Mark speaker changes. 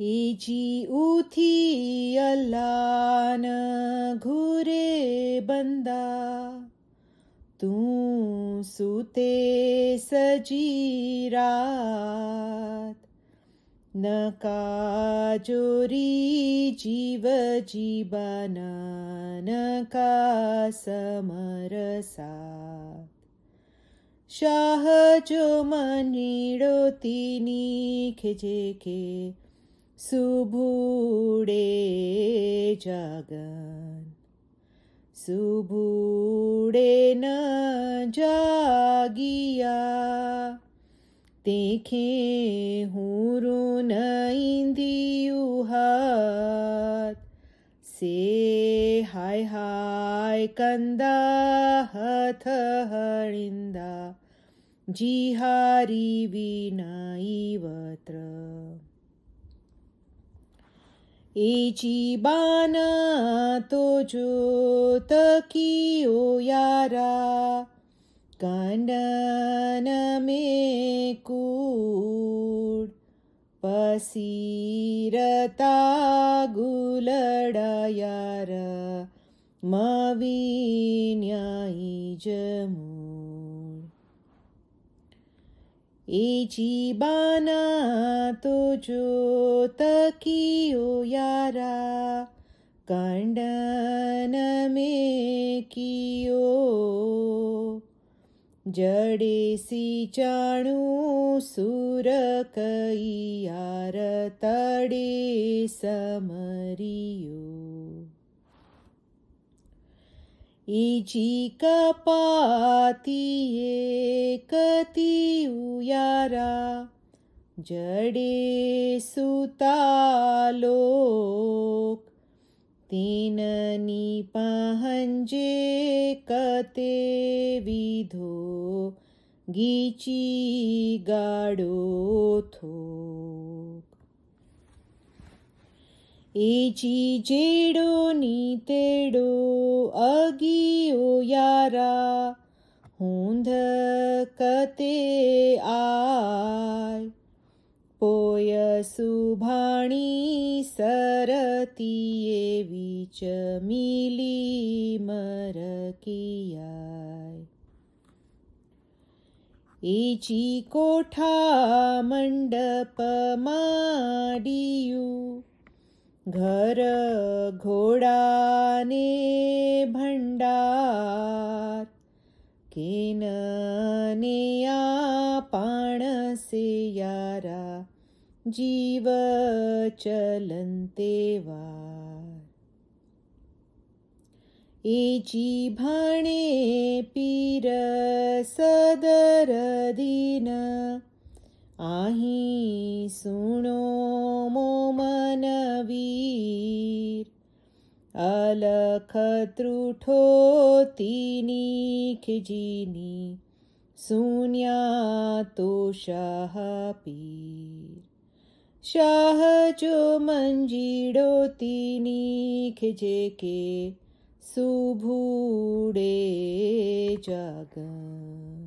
Speaker 1: એજી ઉથી અલ્લાન ઘુરે બંદા, તું સુતે સજી રાત. નકા જોરી જીવ જીબાના નકા સમરસા. શાહ જો મનીડો તીની ખેજે કે સુભુડે જાગન. સુભુડે ન જાગિયા, તેખે હુરું નઈંદિયું હાથ. સે હાય હાય કંદા હથ હળિંદા, જીહારી વિનાઈ વત્ર. એ જીબાના તો જો તકીઓ યારા, કાંડન में कूड़. પસીરતા ગુલડા યાર, મવિન્યાઈ જમૂળ. એ જીબાના તો જો તકીઓ યારા, કાંડન में કિયો. જડે સિંચાણું સુર કઈ યાર, તડે સમરિયો. ઈજી કપાતીએ કતી ઉયારા, જડે સુતાલોક. તીનની પહંજે કતે વિધો, ગીચી ગાડો થોક. એજી જેડો ની તેડો અગીઓ યારા, હુંધ કતે આય. પોય સુભાણી સરતીએ વિચ મિલી મરકિયાય. એજી કોઠા મંડપ માંડિયું, ઘર ઘોડાને ભંડાર. કેનને આ પાણસે યારા, જીવ ચલંતે વાર. એજી ભાણે પીર સદર દીન, આહી સુણો મોમન વીર. અલખ ત્રુઠો તીની ખીજીની, સુન્યા તો શાહ પીર. શાહ જો મંજીડો તીની ખીજે કે, સુભુડે જાગન.